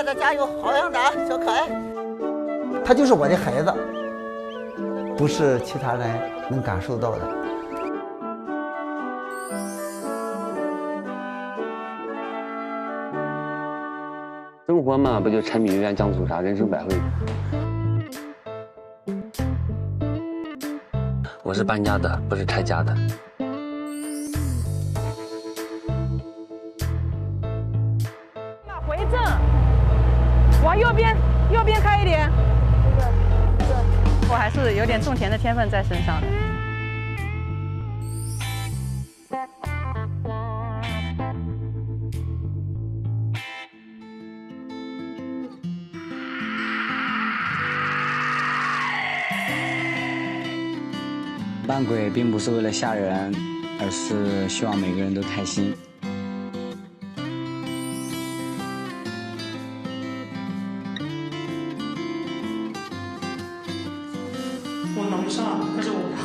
快点加油，好样的啊，小可爱！他就是我的孩子，不是其他人能感受到的。生活嘛，不就柴米油盐酱醋茶，人生百味。我是搬家的，不是拆家的。回正，往右边开一点。我还是有点种田的天分在身上的。扮鬼并不是为了吓人，而是希望每个人都开心。我能上，但是我怕。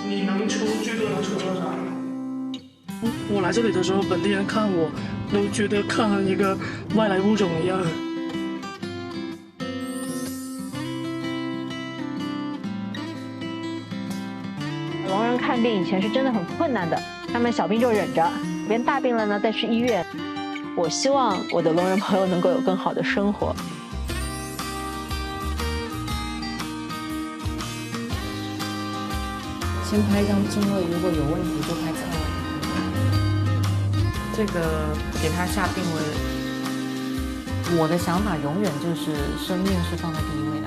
你能出最多能出多少？我来这里的时候，本地人看我都觉得看了一个外来物种一样。聋人看病以前是真的很困难的，他们小病就忍着，连大病了呢再去医院。我希望我的聋人朋友能够有更好的生活。先拍一张正位，如果有问题就拍侧位。这个给他下定位，我的想法永远就是生命是放在第一位的。